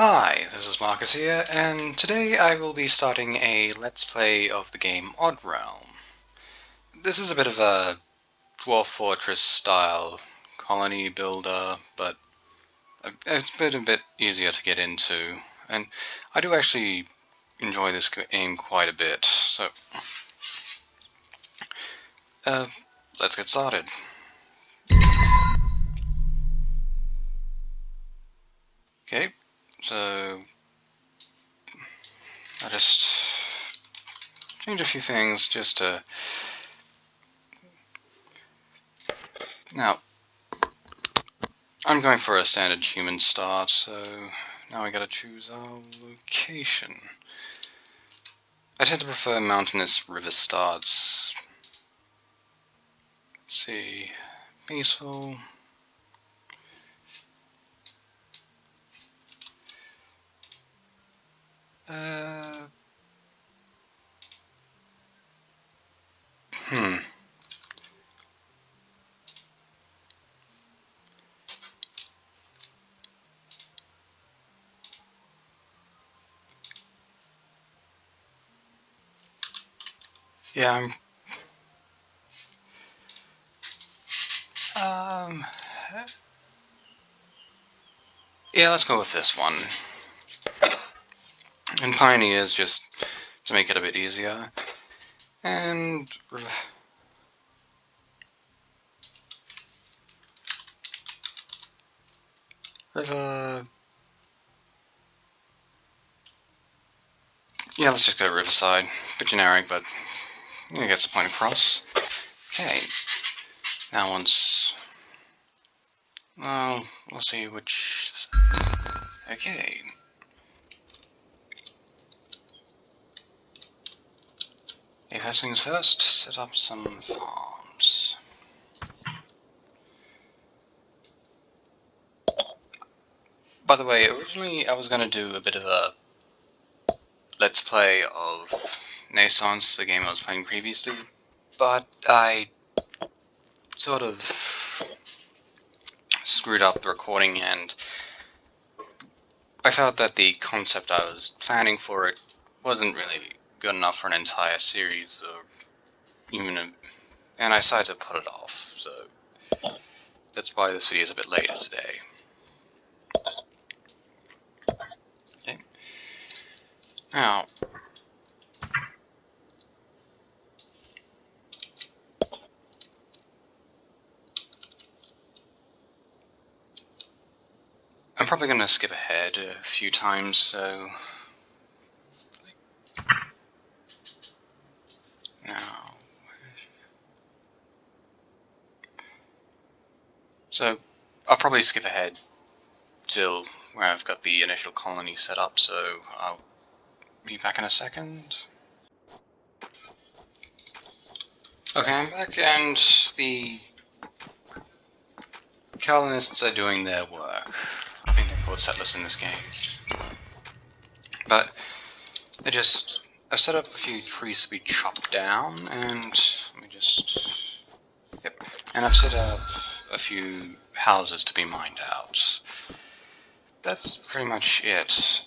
Hi, this is Marcus here, and today I will be starting a Let's Play of the game Odd Realm. This is a bit of a Dwarf-Fortress style colony builder, but it's been a bit easier to get into, and I do actually enjoy this game quite a bit, so let's get started. Okay, so I just change a few things just to... Now, I'm going for a standard human start, so now I gotta choose our location. I tend to prefer mountainous river starts. Let's see, peaceful. Uh, hmm. Yeah, um, yeah, let's go with this one. And Pioneers, just to make it a bit easier. And river. Yeah, let's just go Riverside. Bit generic, but it gets the point across. Okay. Now once. Well, we'll see which. Okay. Okay, first things first, set up some farms. By the way, originally I was going to do a bit of a let's play of Naissance, the game I was playing previously, but I sort of screwed up the recording, and I felt that the concept I was planning for it wasn't really good enough for an entire series, or even and I decided to put it off, so that's why this video is a bit later today. Okay. Now, I'm probably going to skip ahead a few times, so now, so I'll probably skip ahead till where I've got the initial colony set up, so I'll be back in a second. Okay, I'm back, and the colonists are doing their work. I think they're called settlers in this game. But I've set up a few trees to be chopped down, and let me just, yep, and I've set up a few houses to be mined out. That's pretty much it.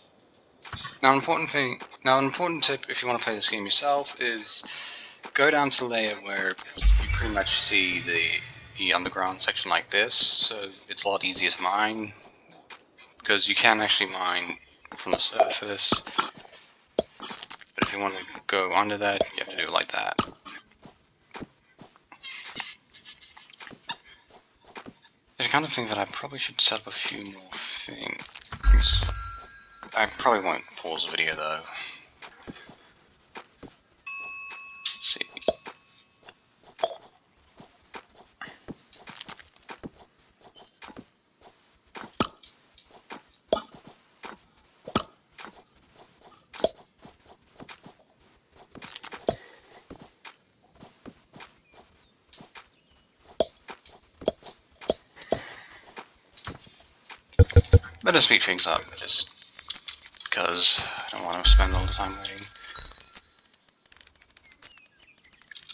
Now, an important tip if you want to play this game yourself is go down to the layer where you pretty much see the underground section like this, so it's a lot easier to mine, because you can actually mine from the surface, but if you want to go under that, you have to do it like that. I kind of think that I probably should set up a few more things. I probably won't pause the video though. Let's see. Better speed things up, just because I don't want to spend all the time waiting.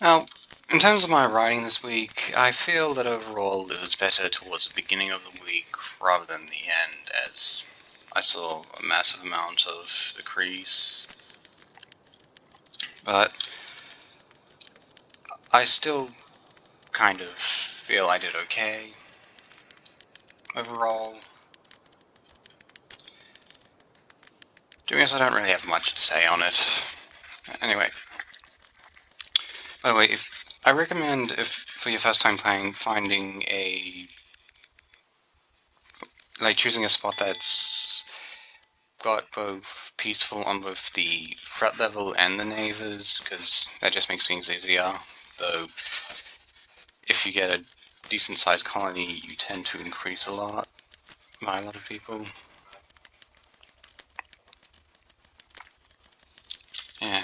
Now, in terms of my writing this week, I feel that overall it was better towards the beginning of the week rather than the end, as I saw a massive amount of decrease, but I still kind of feel I did okay overall. To be honest, I don't really have much to say on it. Anyway, by the way, I recommend, if for your first time playing, finding choosing a spot that's got both peaceful on both the threat level and the neighbors, because that just makes things easier. Though, if you get a decent sized colony, you tend to increase a lot by a lot of people. Yeah.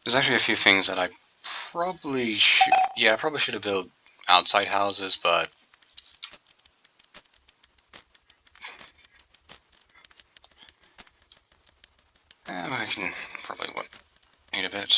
There's actually a few things that I probably should... Yeah, I probably should have built outside houses, but... I can probably wait a bit.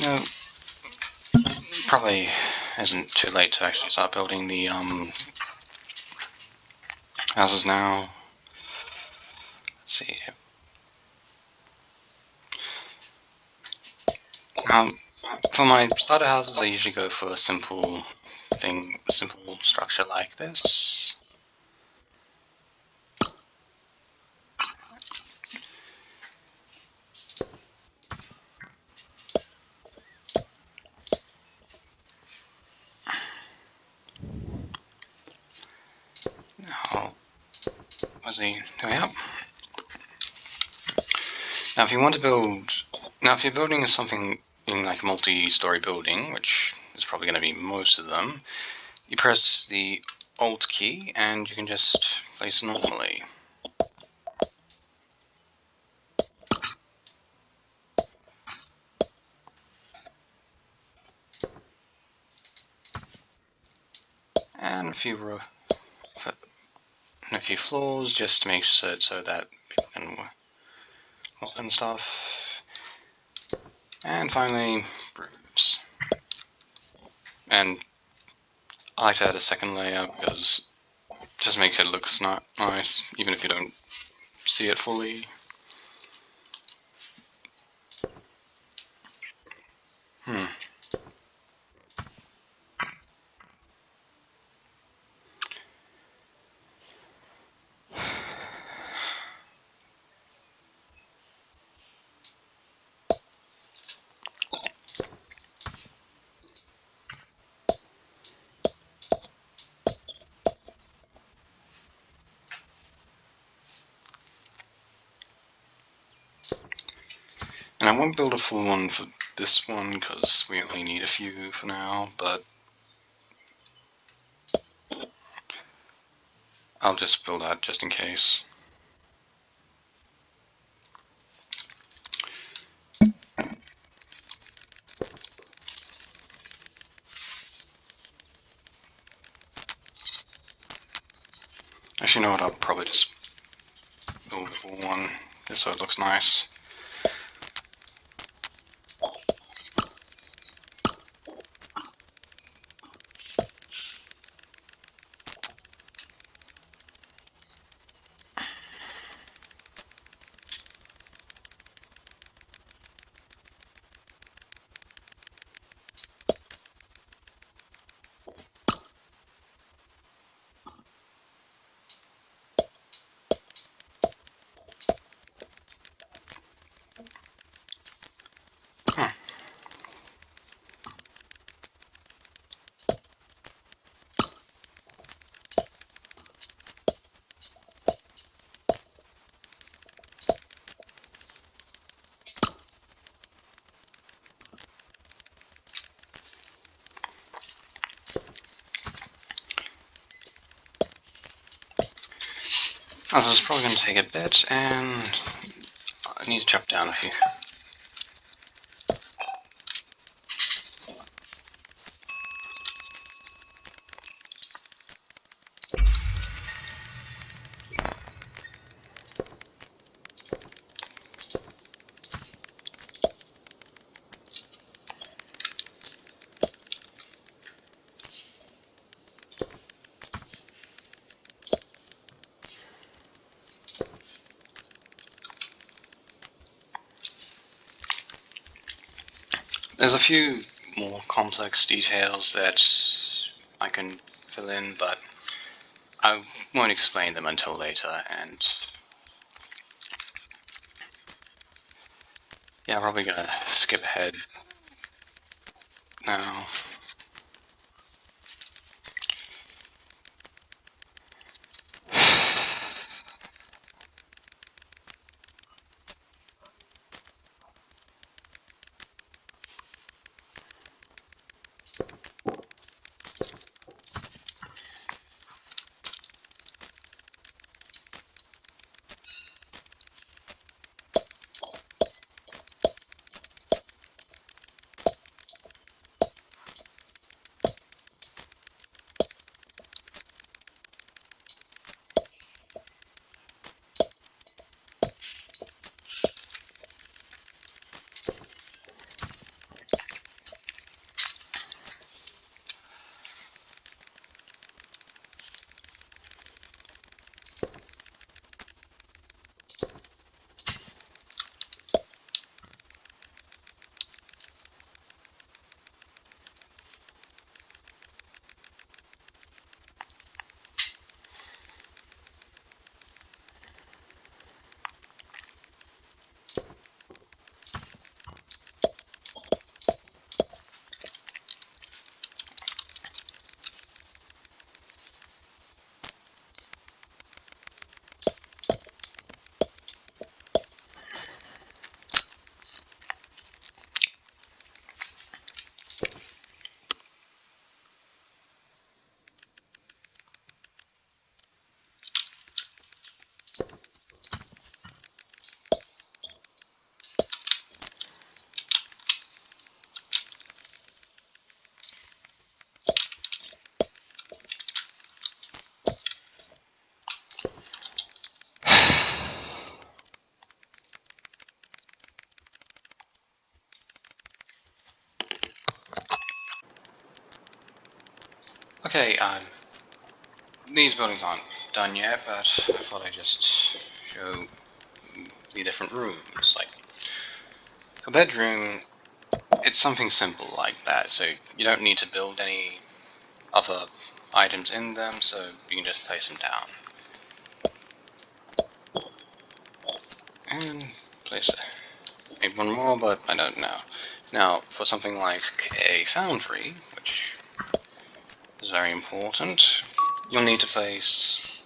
No, probably isn't too late to actually start building the houses now. Let's see. For my starter houses, I usually go for a simple structure like this. Now, where's the... There we are. Now, if you want to build... Now, if you're building something in like a multi-story building, which is probably going to be most of them, you press the Alt key and you can just place normally. And a few floors just to make it so that people can walk and stuff. And finally, roofs. And I like to add a second layer because just make it look nice, even if you don't see it fully. And I won't build a full one for this one because we only need a few for now, but I'll just build that just in case. Actually, you know what? I'll probably just build a full one just so it looks nice. Oh, this is probably going to take a bit, and I need to chop down a few. There's a few more complex details that I can fill in, but I won't explain them until later, and yeah, I'm probably gonna skip ahead now. Okay, these buildings aren't done yet, but I thought I'd just show the different rooms. Like, a bedroom, it's something simple like that, so you don't need to build any other items in them, so you can just place them down. And place it. Maybe one more, but I don't know. Now, for something like a foundry, which is very important, you'll need to place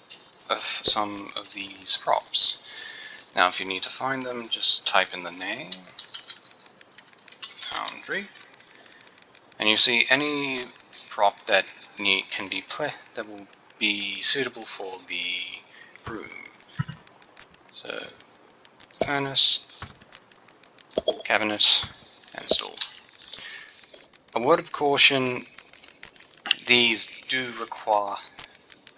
some of these props. Now, if you need to find them, just type in the name, foundry, and you see any prop that will be suitable for the room. So, furnace, cabinet, and stall. A word of caution, these do require...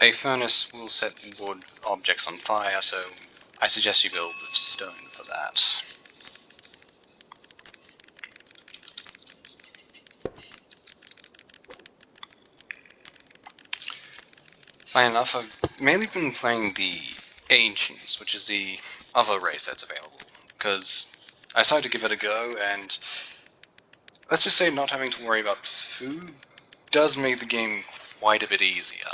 A furnace will set wood objects on fire, so I suggest you build with stone for that. Funny enough, I've mainly been playing the Ancients, which is the other race that's available, because I decided to give it a go, and let's just say not having to worry about food does make the game quite a bit easier.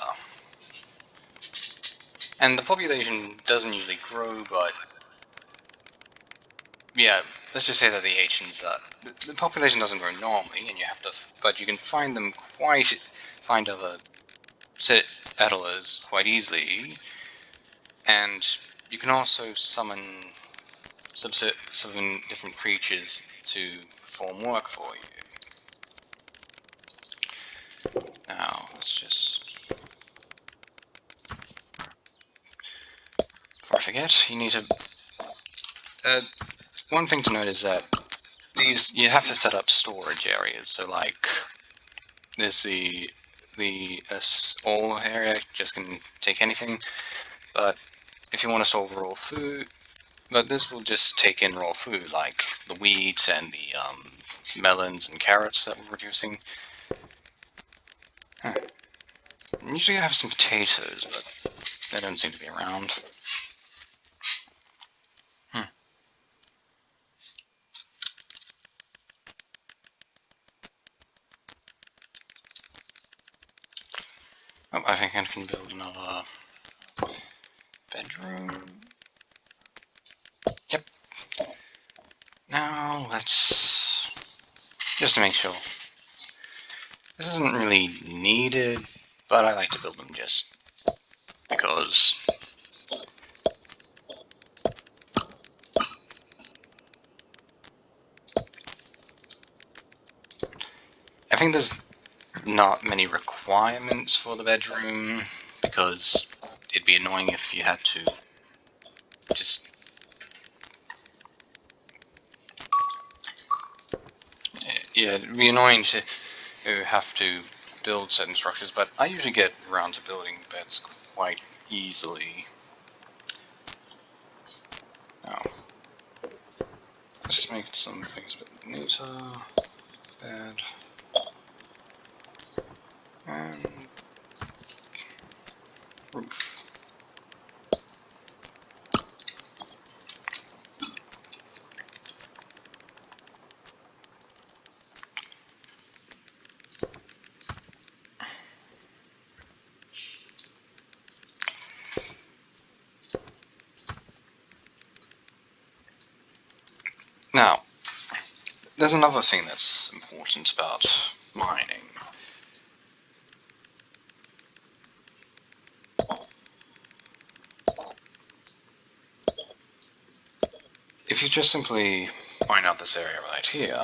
And the population doesn't usually grow, but yeah, let's just say that the Ancients, the population doesn't grow normally, and you have to, but you can find other settlers quite easily, and you can also summon different creatures to perform work for you. Now, let's just... Before I forget, you need to... one thing to note is that you have to set up storage areas, so like, there's the all area, just can take anything, but if you want to store raw food, but this will just take in raw food, like the wheat and the melons and carrots that we're producing. Usually I have some potatoes, but they don't seem to be around. Oh, I think I can build another bedroom. Yep. Now let's... just to make sure. This isn't really needed, but I like to build them just because. I think there's not many requirements for the bedroom, because it'd be annoying if you had to just... yeah, it'd be annoying to have to build certain structures, but I usually get around to building beds quite easily. Now, let's just make some things a bit neater. Bed. And roof. Now, there's another thing that's important about mining. If you just simply mine out this area right here,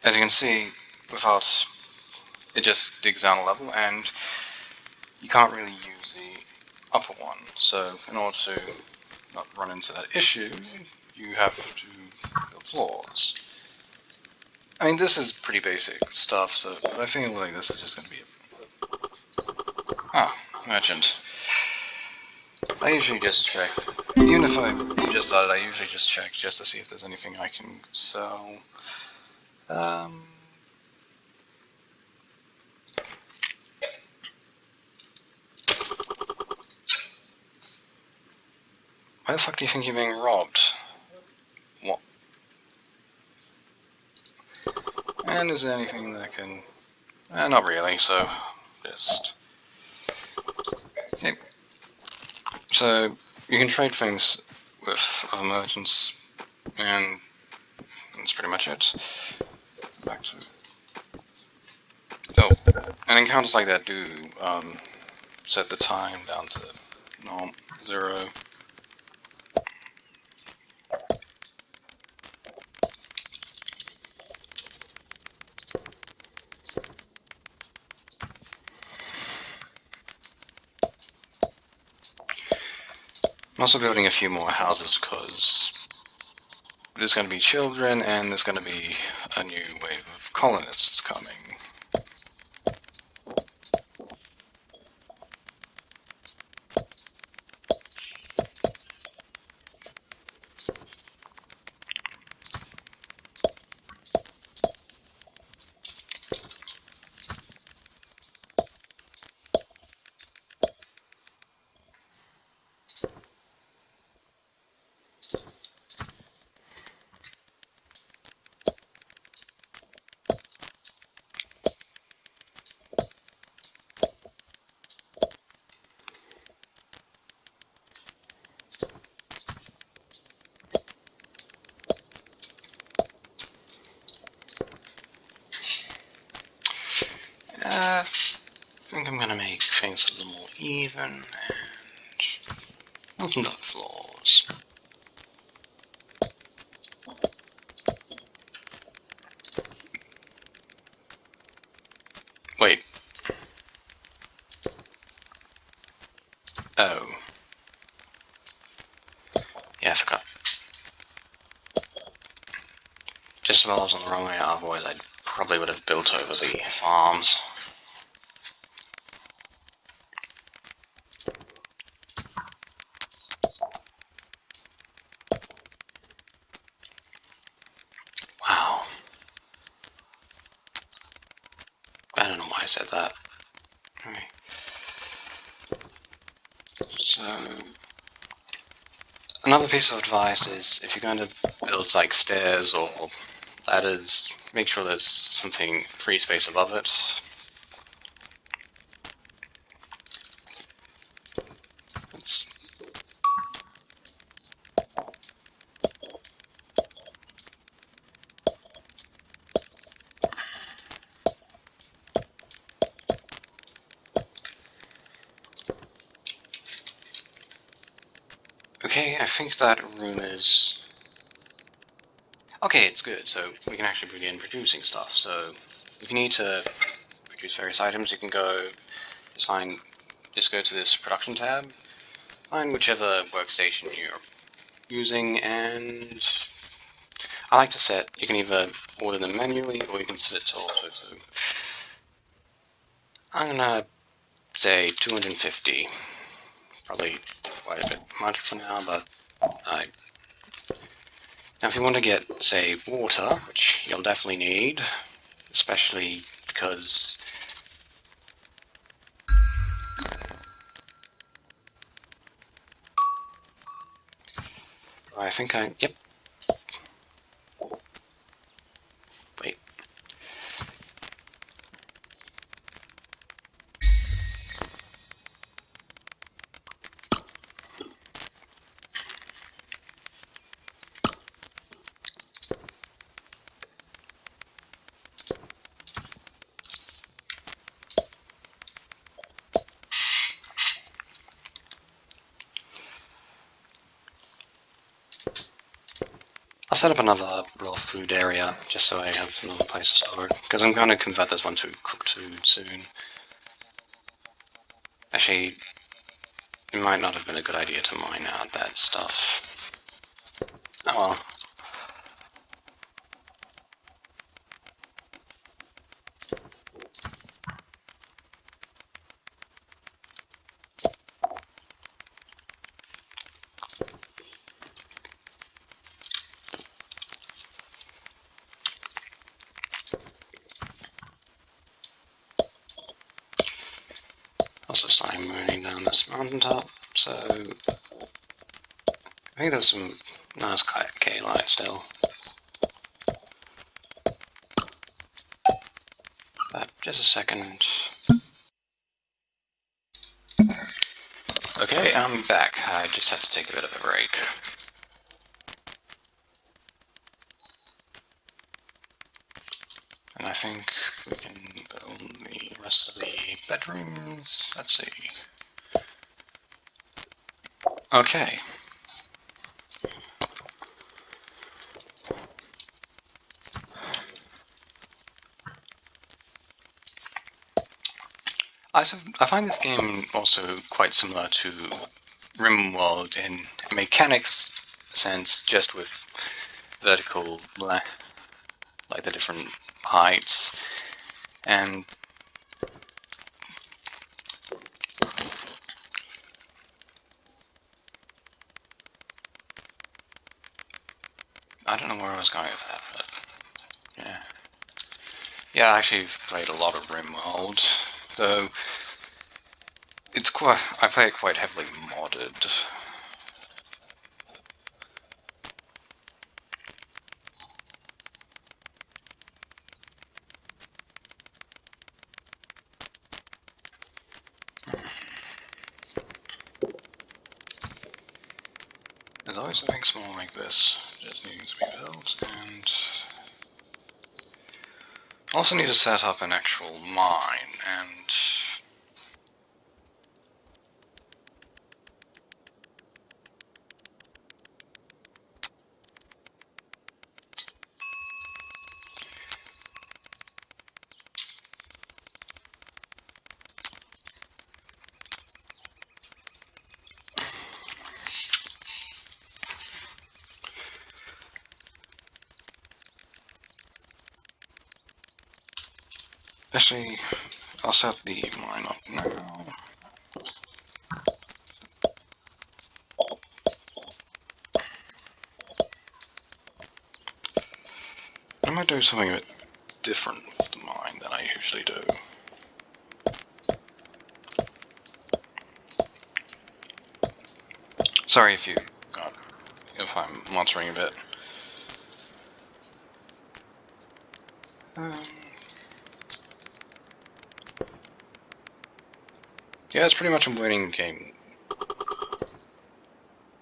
as you can see, without it just digs down a level, and you can't really use the upper one. So in order to not run into that issue, you have to build floors. I mean, this is pretty basic stuff, so I feel like this is just going to be merchant. I usually just check, even if I just started, I usually just check just to see if there's anything I can sell. Why the fuck do you think you're being robbed? What? And is there anything that can... not really, so just... Okay. So, you can trade things with other merchants, and that's pretty much it. Back to... oh, and encounters like that do set the time down to 0. also building a few more houses because there's going to be children and there's going to be a new wave of colonists coming. I think I'm gonna make things a little more even and some dark floors. Wait. Oh. Yeah, I forgot. Just while I was on the wrong way, otherwise I probably would have built over the farms. Wow. I don't know why I said that. Okay. So, another piece of advice is if you're going to build like stairs or ladders, make sure there's something free space above it. It's okay, I think that room is... Okay, it's good, so we can actually begin producing stuff. So, if you need to produce various items, you can go, just go to this production tab, find whichever workstation you're using, and I like to set, you can either order them manually, or you can set it to auto, so I'm gonna say 250, probably quite a bit much for now, but now if you want to get, say, water, which you'll definitely need, especially because yep. Wait. I'll set up another raw food area, just so I have another place to store it, because I'm going to convert this one to cooked food soon. Actually, it might not have been a good idea to mine out that stuff. Oh well. Also starting mooning down this mountaintop, so I think there's some nice K-light still. But just a second. Okay, I'm back. I just had to take a bit of a break. And I think we can build the rest of the bedrooms. Let's see. Okay. I find this game also quite similar to RimWorld in a mechanics sense, just with vertical, like the different heights, and I don't know where I was going with that, but yeah. Yeah, I actually played a lot of RimWorld, though it's quite, I play it quite heavily modded. There's always something small like this, just needing to be built, and also need to set up an actual mine, and actually, I'll set the mine up now. I might do something a bit different with the mine than I usually do. Sorry if I'm monstering a bit. Um, yeah, it's pretty much a waiting game.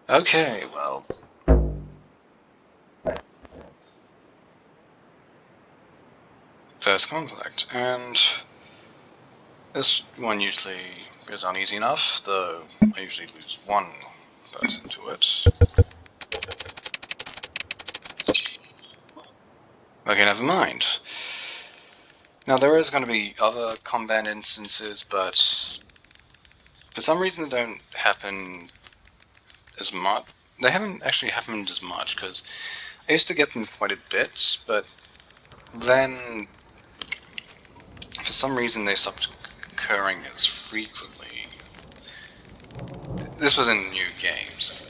Okay, well. First conflict, and this one usually goes on easy enough, though I usually lose one person to it. Okay, never mind. Now there is going to be other combat instances, but for some reason they don't happen as much. They haven't actually happened as much, because I used to get them quite a bit, but then for some reason they stopped occurring as frequently. This was in new games.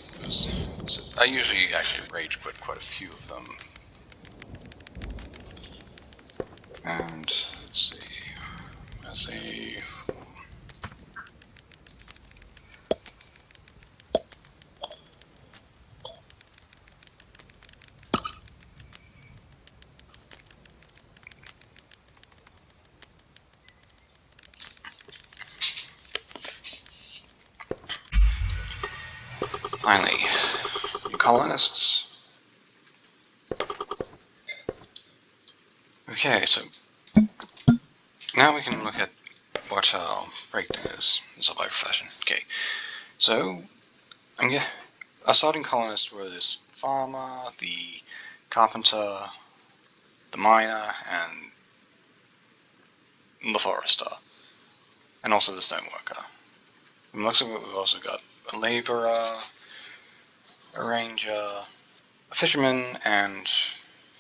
I usually actually rage quit quite a few of them. And let's see. Finally, you colonists. Okay, so now we can look at what our breakdown is by profession. Okay, so our starting colonists were this farmer, the carpenter, the miner, and the forester, and also the stoneworker. From looks of it, we've also got a laborer, a ranger, a fisherman, and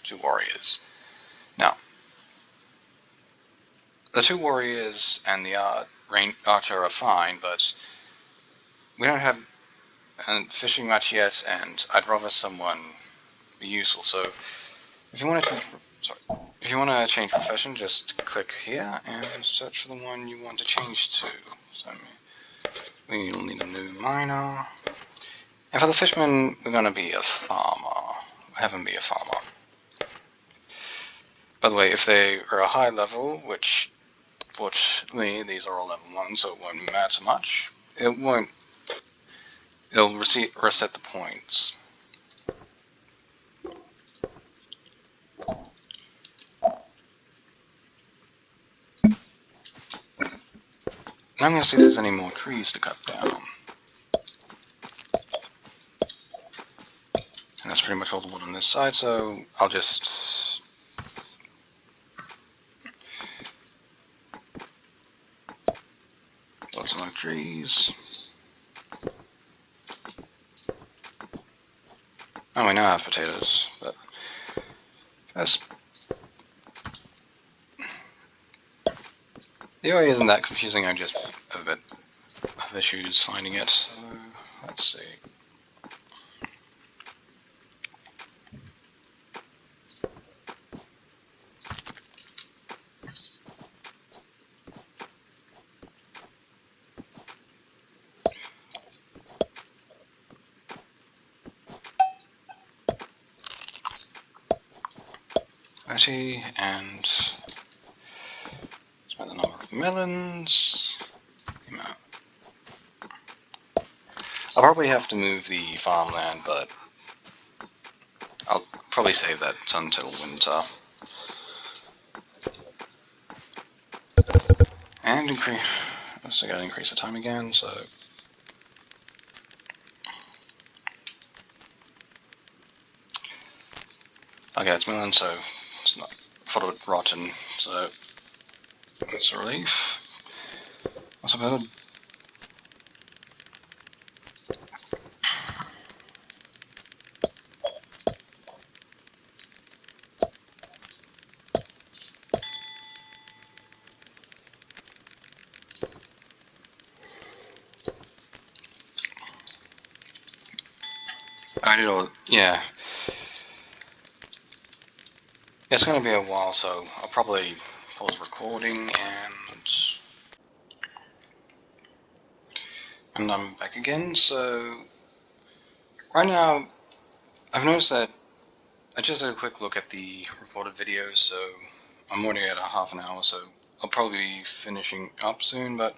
2 warriors. Now, the 2 warriors and the archer are fine, but we don't have a fishing much yet, and I'd rather someone be useful. So, if you want to change profession, just click here and search for the one you want to change to. So, we'll need a new miner. And for the fisherman, we're going to be a farmer. Have him be a farmer. By the way, if they are a high level, which fortunately these are all level 1, so it won't matter much, it'll reset the points. Now I'm going to see if there's any more trees to cut down. And that's pretty much all the wood on this side, so I'll just lots of trees. Oh, we now have potatoes, but first, the UI isn't that confusing, I just have a bit of issues finding it, so let's see. And by the number of melons. I'll probably have to move the farmland, but I'll probably save that until winter. And increase. So I gotta increase the time again, so. Okay, it's melon, so it's not followed rotten, so that's a relief. What's about it? I did all, yeah. It's gonna be a while, so I'll probably pause recording and I'm back again. So right now, I've noticed that I just did a quick look at the recorded videos, so I'm already at a half an hour, so I'll probably be finishing up soon. But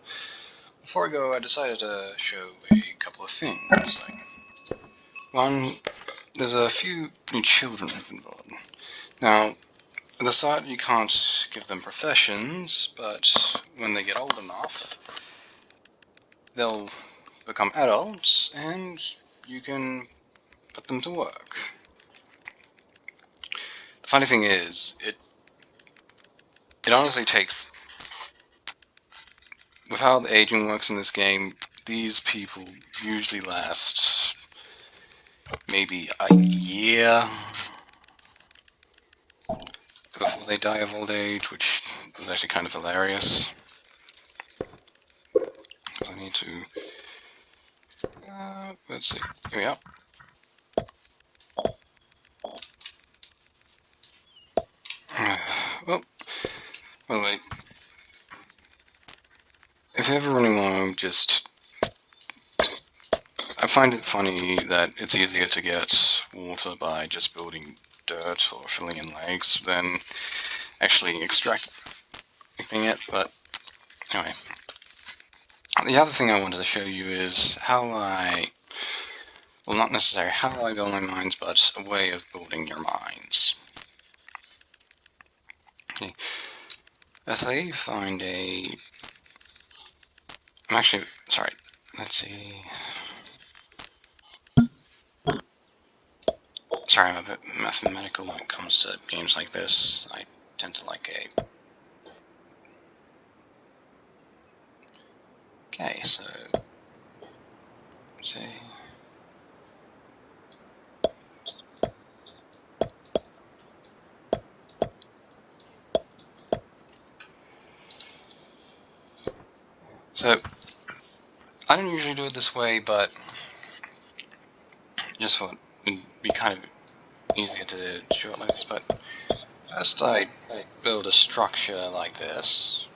before I go, I decided to show a couple of things. Like, one, there's a few new children involved. Now, at the start, you can't give them professions, but when they get old enough, they'll become adults, and you can put them to work. The funny thing is, it honestly takes, with how the aging works in this game, these people usually last maybe a year before they die of old age, which is actually kind of hilarious. I need to, let's see, here we are. Well, by the way, if you're ever running long, I find it funny that it's easier to get water by just building dirt or filling in lakes than actually extracting it, but anyway. The other thing I wanted to show you is how well, not necessarily how I build my mines, but a way of building your mines. Okay. Let's say you find I'm actually, sorry, let's see. Sorry, I'm a bit mathematical when it comes to games like this. I tend to like a... Okay, so... say... So, I don't usually do it this way, but just for it'd be kind of easier to show it like this, but first I build a structure like this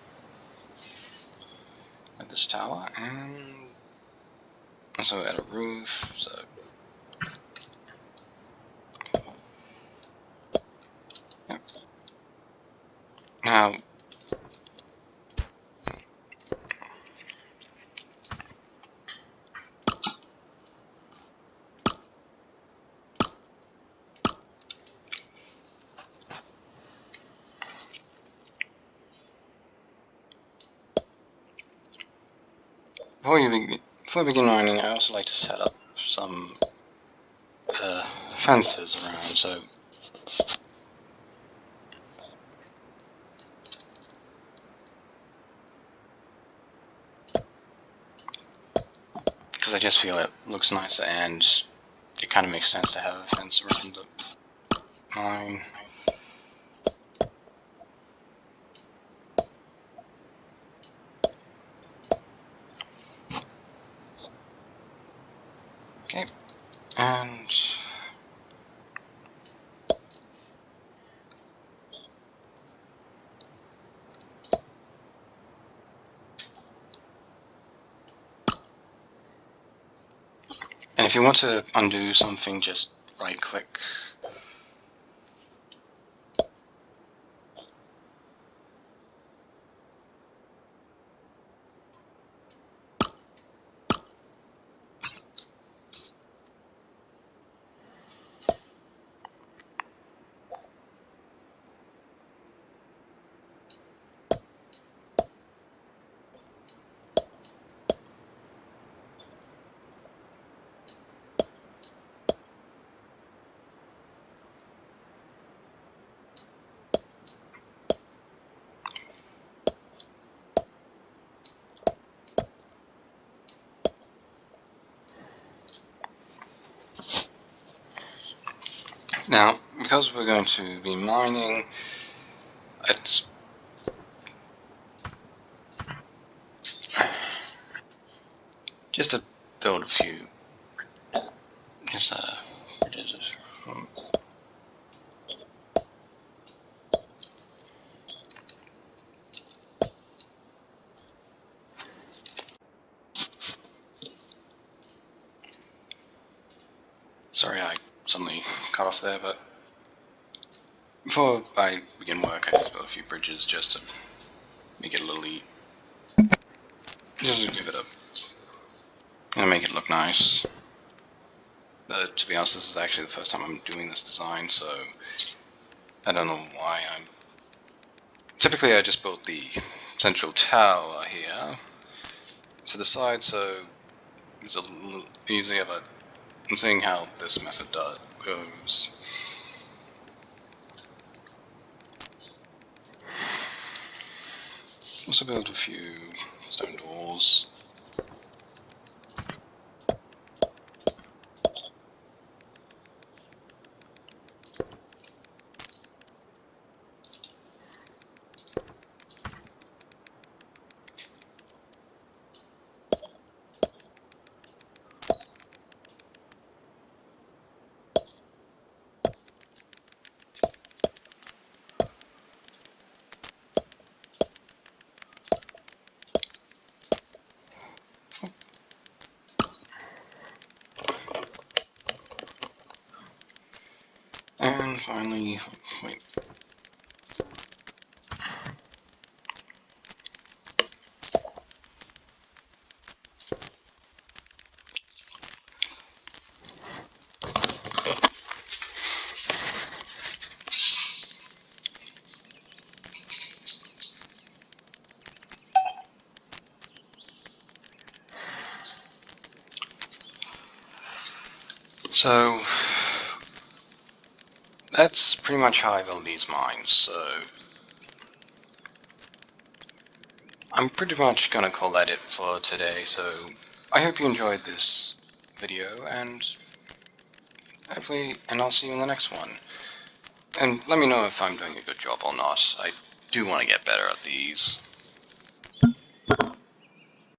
tower, and also add a roof, so yep. Now before we begin mining, I also like to set up some fences around, so because I just feel it looks nicer, and it kind of makes sense to have a fence around the mine. Okay, and if you want to undo something, just right click. Now, because we're going to be mining, it's just to build a few. Just what is this? Sorry, I suddenly cut off there, but before I begin work, I just built a few bridges just to make it a little just to give it a, and make it look nice. To be honest, this is actually the first time I'm doing this design, so I don't know why I'm. Typically, I just built the central tower here to the side, so it's a little easier, but I'm seeing how this method goes. Also build a few stone doors. And finally, wait. So that's pretty much how I build these mines. So I'm pretty much gonna call that it for today. So I hope you enjoyed this video, and hopefully, and I'll see you in the next one. And let me know if I'm doing a good job or not. I do want to get better at these.